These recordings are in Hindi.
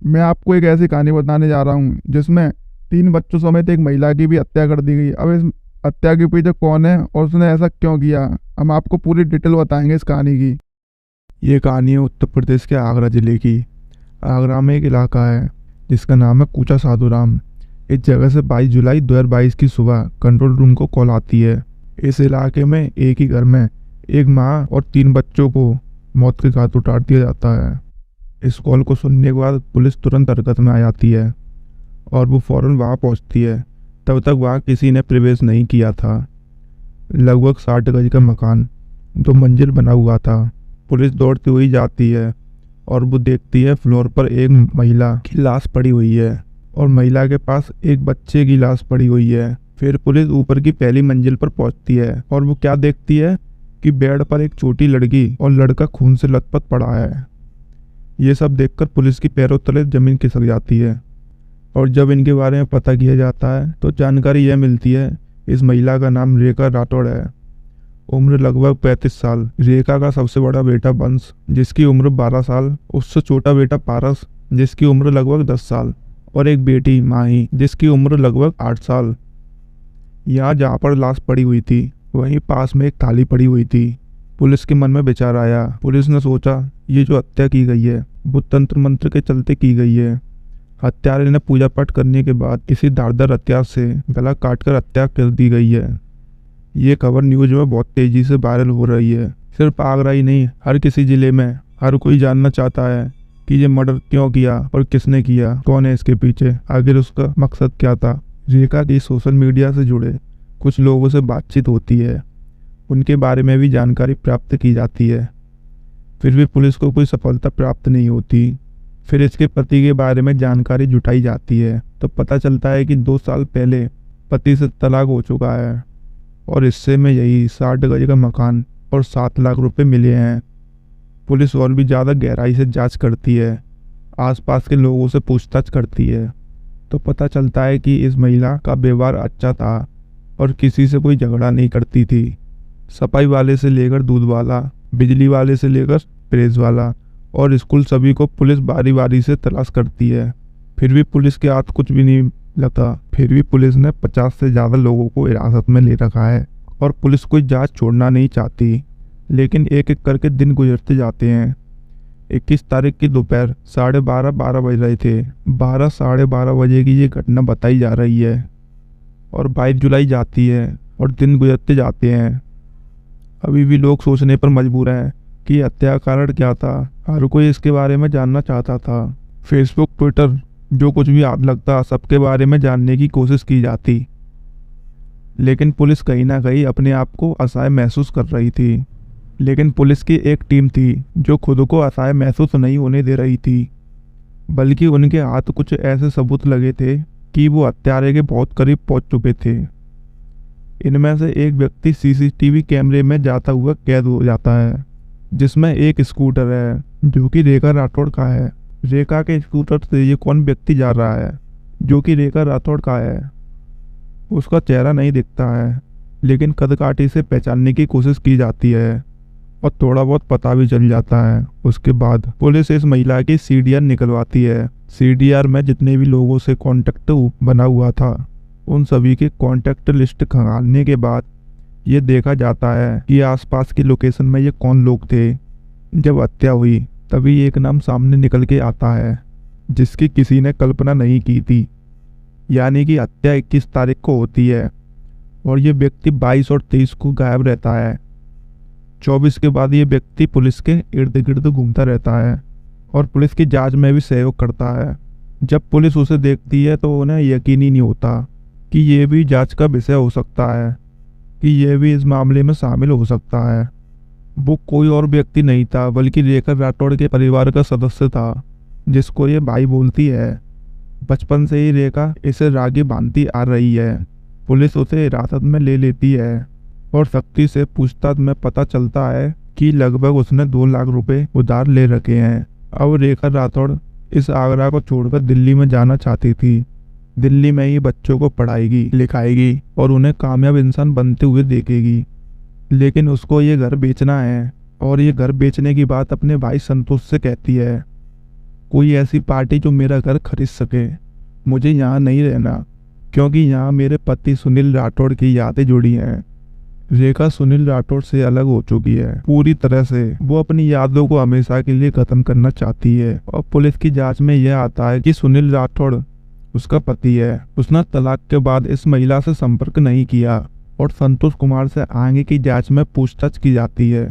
मैं आपको एक ऐसी कहानी बताने जा रहा हूँ जिसमें 3 बच्चों समेत एक महिला की भी हत्या कर दी गई। अब इस हत्या के पीछे कौन है और उसने ऐसा क्यों किया, हम आपको पूरी डिटेल बताएंगे इस कहानी की। ये कहानी है उत्तर प्रदेश के आगरा जिले की। आगरा में एक इलाका है जिसका नाम है कूचा साधुराम। इस जगह से 22 जुलाई 2022 की सुबह कंट्रोल रूम को कॉल आती है। इस इलाके में एक ही घर में एक माँ और 3 बच्चों को मौत के घाट उतार दिया जाता है। इस कॉल को सुनने के बाद पुलिस तुरंत हरकत में आ जाती है और वो फौरन वहाँ पहुँचती है। तब तक वहाँ किसी ने प्रवेश नहीं किया था। लगभग 60 गज का मकान 2 मंजिल बना हुआ था। पुलिस दौड़ती हुई जाती है और वो देखती है फ्लोर पर एक महिला की लाश पड़ी हुई है और महिला के पास एक बच्चे की लाश पड़ी हुई है। फिर पुलिस ऊपर की पहली मंजिल पर पहुंचती है और वो क्या देखती है कि बेड पर एक छोटी लड़की और लड़का खून से लथपथ पड़ा है। ये सब देखकर पुलिस की पैरों तले जमीन खिसक जाती है और जब इनके बारे में पता किया जाता है तो जानकारी यह मिलती है इस महिला का नाम रेखा राठौड़ है। उम्र लगभग 35 साल। रेखा का सबसे बड़ा बेटा वंश जिसकी उम्र 12 साल, उससे छोटा बेटा पारस जिसकी उम्र लगभग 10 साल और एक बेटी माही जिसकी उम्र लगभग 8 साल। यहाँ जहाँ पर लाश पड़ी हुई थी वहीं पास में एक थाली पड़ी हुई थी। पुलिस के मन में विचार आया। पुलिस ने सोचा ये जो हत्या की गई है वो तंत्र मंत्र के चलते की गई है। हत्यारे ने पूजा पाठ करने के बाद किसी धारदार हथियार से गला काटकर हत्या कर दी गई है। ये खबर न्यूज में बहुत तेजी से वायरल हो रही है। सिर्फ आगरा ही नहीं, हर किसी जिले में हर कोई जानना चाहता है कि ये मर्डर क्यों किया और किसने किया, कौन है इसके पीछे, आखिर उसका मकसद क्या था। रेखा की सोशल मीडिया से जुड़े कुछ लोगों से बातचीत होती है, उनके बारे में भी जानकारी प्राप्त की जाती है। फिर भी पुलिस को कोई सफलता प्राप्त नहीं होती। फिर इसके पति के बारे में जानकारी जुटाई जाती है तो पता चलता है कि 2 साल पहले पति से तलाक हो चुका है और इससे में यही 60 गज का मकान और 7 लाख रुपए मिले हैं। पुलिस और भी ज़्यादा गहराई से जांच करती है, आसपास के लोगों से पूछताछ करती है तो पता चलता है कि इस महिला का व्यवहार अच्छा था और किसी से कोई झगड़ा नहीं करती थी। सफाई वाले से लेकर दूध वाला, बिजली वाले से लेकर प्रेस वाला और स्कूल सभी को पुलिस बारी बारी से तलाश करती है। फिर भी पुलिस के हाथ कुछ भी नहीं लगता। फिर भी पुलिस ने 50 से ज़्यादा लोगों को हिरासत में ले रखा है और पुलिस कोई जांच छोड़ना नहीं चाहती। लेकिन एक एक करके दिन गुजरते जाते हैं। 21 तारीख की दोपहर 12:30 बज रहे थे। 12 साढ़े 12 बजे की ये घटना बताई जा रही है और 22 जुलाई जाती है और दिन गुजरते जाते हैं। अभी भी लोग सोचने पर मजबूर हैं कि हत्या का कारण क्या था। हर कोई इसके बारे में जानना चाहता था। फेसबुक, ट्विटर, जो कुछ भी हाथ लगता सबके बारे में जानने की कोशिश की जाती। लेकिन पुलिस कहीं ना कहीं अपने आप को असहाय महसूस कर रही थी। लेकिन पुलिस की एक टीम थी जो खुद को असहाय महसूस नहीं होने दे रही थी, बल्कि उनके हाथ कुछ ऐसे सबूत लगे थे कि वो हत्यारे के बहुत करीब पहुंच चुके थे। इनमें से एक व्यक्ति सीसीटीवी कैमरे में जाता हुआ कैद हो जाता है जिसमें एक स्कूटर है जो कि रेखा राठौड़ का है। रेखा के स्कूटर से ये कौन व्यक्ति जा रहा है जो कि रेखा राठौड़ का है, उसका चेहरा नहीं दिखता है लेकिन कदकाठी से पहचानने की कोशिश की जाती है और थोड़ा बहुत पता भी चल जाता है। उसके बाद पुलिस इस महिला की सीडीआर निकलवाती है। सीडीआर में जितने भी लोगों से कांटेक्ट बना हुआ था उन सभी के कांटेक्ट लिस्ट खंगालने के बाद ये देखा जाता है कि आसपास की लोकेशन में ये कौन लोग थे। जब हत्या हुई तभी एक नाम सामने निकल के आता है जिसकी किसी ने कल्पना नहीं की थी, यानी कि हत्या 21 तारीख को होती है और ये व्यक्ति 22 और 23 को गायब रहता है। 24 के बाद ये व्यक्ति पुलिस के इर्द गिर्द घूमता रहता है और पुलिस की जांच में भी सहयोग करता है। जब पुलिस उसे देखती है तो उन्हें यकीन ही नहीं होता कि ये भी जांच का विषय हो सकता है, कि ये भी इस मामले में शामिल हो सकता है। वो कोई और व्यक्ति नहीं था बल्कि रेखा राठौड़ के परिवार का सदस्य था जिसको ये भाई बोलती है। बचपन से ही रेखा इसे रागी बांधती आ रही है। पुलिस उसे हिरासत में ले लेती है और सख्ती से पूछताछ में पता चलता है कि लगभग उसने 2 लाख रुपए उधार ले रखे हैं। अब रेखा राठौड़ इस आगरा को छोड़कर दिल्ली में जाना चाहती थी। दिल्ली में ही बच्चों को पढ़ाएगी, लिखाएगी और उन्हें कामयाब इंसान बनते हुए देखेगी। लेकिन उसको ये घर बेचना है और ये घर बेचने की बात अपने भाई संतोष से कहती है। कोई ऐसी पार्टी जो मेरा घर खरीद सके। मुझे यहाँ नहीं रहना, क्योंकि यहाँ मेरे पति सुनील राठौड़ की यादें जुड़ी हैं। रेखा सुनील राठौड़ से अलग हो चुकी है पूरी तरह से। वो अपनी यादों को हमेशा के लिए खत्म करना चाहती है और पुलिस की जांच में यह आता है कि सुनील राठौड़ उसका पति है। उसने तलाक के बाद इस महिला से संपर्क नहीं किया और संतोष कुमार से आगे की जांच में पूछताछ की जाती है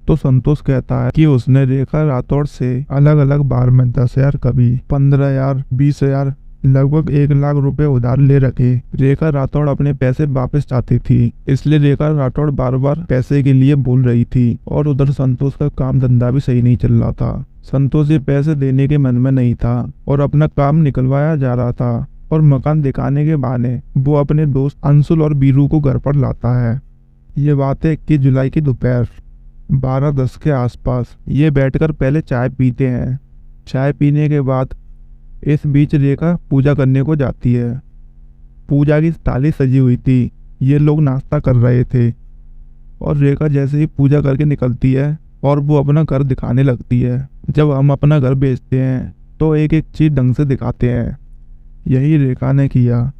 तो संतोष कहता है कि उसने रेखा राठौड़ से अलग अलग बार में 10,000, कभी 15,000, 20,000, लगभग 1 लाख रुपए उधार ले रखे। रेखा राठौड़ अपने पैसे वापस चाहती थी, इसलिए रेखा राठौड़ बार बार पैसे के लिए बोल रही थी और उधर संतोष का काम धंधा भी सही नहीं चल रहा था। संतोष ये पैसे देने के मन में नहीं था और अपना काम निकलवाया जा रहा था और मकान दिखाने के बहाने वो अपने दोस्त अंशुल और बीरू को घर पर लाता है। ये बात है 21 जुलाई की दोपहर 12:10 के आसपास। ये बैठकर पहले चाय पीते हैं। चाय पीने के बाद इस बीच रेखा पूजा करने को जाती है। पूजा की थाली सजी हुई थी। ये लोग नाश्ता कर रहे थे और रेखा जैसे ही पूजा करके निकलती है और वो अपना घर दिखाने लगती है। जब हम अपना घर बेचते हैं तो एक एक चीज ढंग से दिखाते हैं। यही रेखा ने किया।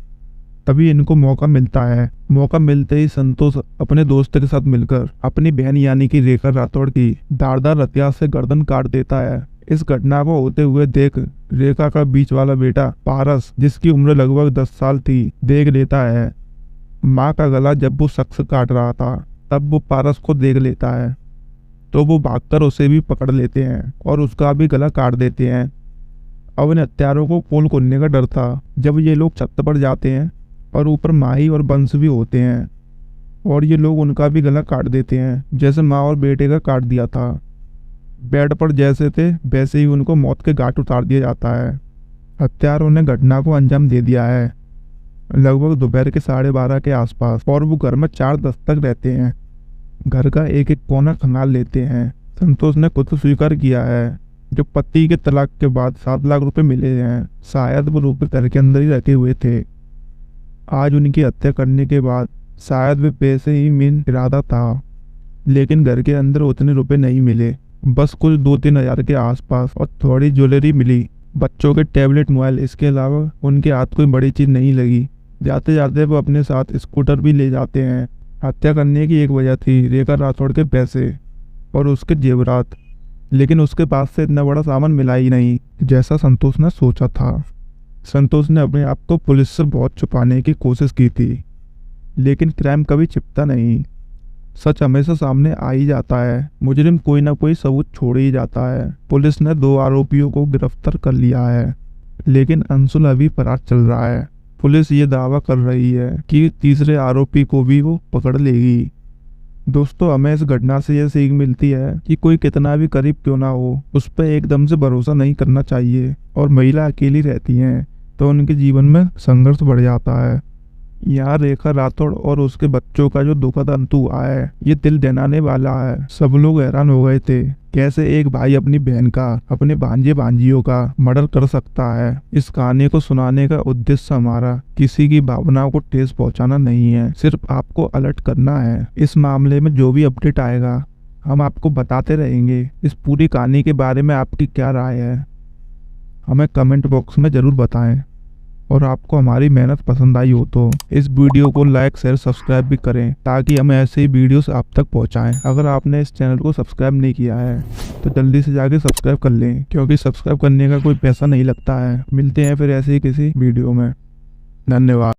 तभी इनको मौका मिलता है। मौका मिलते ही संतोष अपने दोस्त के साथ मिलकर अपनी बहन यानी कि रेखा राठौड़ की धारदार हथियार से गर्दन काट देता है। इस घटना को होते हुए देख रेखा का बीच वाला बेटा पारस, जिसकी उम्र लगभग 10 साल थी, देख लेता है। माँ का गला जब वो शख्स काट रहा था तब वो पारस को देख लेता है तो वो भागकर उसे भी पकड़ लेते हैं और उसका भी गला काट देते हैं। अब इन हत्यारों को पोल खोलने का डर था। जब ये लोग छत पर जाते हैं और ऊपर माही और बंश भी होते हैं और ये लोग उनका भी गला काट देते हैं, जैसे माँ और बेटे का काट दिया था। बेड पर जैसे थे वैसे ही उनको मौत के घाट उतार दिया जाता है। हत्यारों ने घटना को अंजाम दे दिया है लगभग दोपहर के 12:30 के आसपास और वो घर में 4:10 तक रहते हैं। घर का एक एक कोना खंगाल लेते हैं। संतोष ने खुद स्वीकार किया है जो पति के तलाक के बाद 7 लाख रुपए मिले हैं, शायद वो रुपए घर के अंदर ही रखे हुए थे। आज उनकी हत्या करने के बाद शायद वे पैसे ही मेन इरादा था, लेकिन घर के अंदर उतने रुपए नहीं मिले। बस कुछ 2-3 हज़ार के आसपास और थोड़ी ज्वेलरी मिली, बच्चों के टैबलेट, मोबाइल। इसके अलावा उनके हाथ कोई बड़ी चीज नहीं लगी। जाते जाते वो अपने साथ स्कूटर भी ले जाते हैं। हत्या करने की एक वजह थी रेखा राठौड़ के पैसे और उसके जेवरात, लेकिन उसके पास से इतना बड़ा सामान मिला ही नहीं जैसा संतोष ने सोचा था। संतोष ने अपने आप को पुलिस से बहुत छुपाने की कोशिश की थी, लेकिन क्राइम कभी छिपता नहीं। सच हमेशा सामने आ ही जाता है। मुजरिम कोई ना कोई सबूत छोड़ ही जाता है। पुलिस ने 2 आरोपियों को गिरफ्तार कर लिया है, लेकिन अंशुल अभी फरार चल रहा है। पुलिस ये दावा कर रही है कि तीसरे आरोपी को भी वो पकड़ लेगी। दोस्तों, हमें इस घटना से यह सीख मिलती है कि कोई कितना भी करीब क्यों ना हो, उस पर एकदम से भरोसा नहीं करना चाहिए। और महिला अकेली रहती हैं तो उनके जीवन में संघर्ष बढ़ जाता है। यहाँ रेखा राठौड़ और उसके बच्चों का जो दुखद अंत हुआ है, ये दिल दहलाने वाला है। सब लोग हैरान हो गए थे कैसे एक भाई अपनी बहन का, अपने भांजे भांजियों का मर्डर कर सकता है। इस कहानी को सुनाने का उद्देश्य हमारा किसी की भावनाओं को ठेस पहुंचाना नहीं है, सिर्फ आपको अलर्ट करना है। इस मामले में जो भी अपडेट आएगा हम आपको बताते रहेंगे। इस पूरी कहानी के बारे में आपकी क्या राय है हमें कमेंट बॉक्स में जरूर बताएं। और आपको हमारी मेहनत पसंद आई हो तो इस वीडियो को लाइक, शेयर, सब्सक्राइब भी करें ताकि हम ऐसे ही वीडियोस आप तक पहुंचाएं। अगर आपने इस चैनल को सब्सक्राइब नहीं किया है तो जल्दी से जाके सब्सक्राइब कर लें, क्योंकि सब्सक्राइब करने का कोई पैसा नहीं लगता है। मिलते हैं फिर ऐसे ही किसी वीडियो में। धन्यवाद।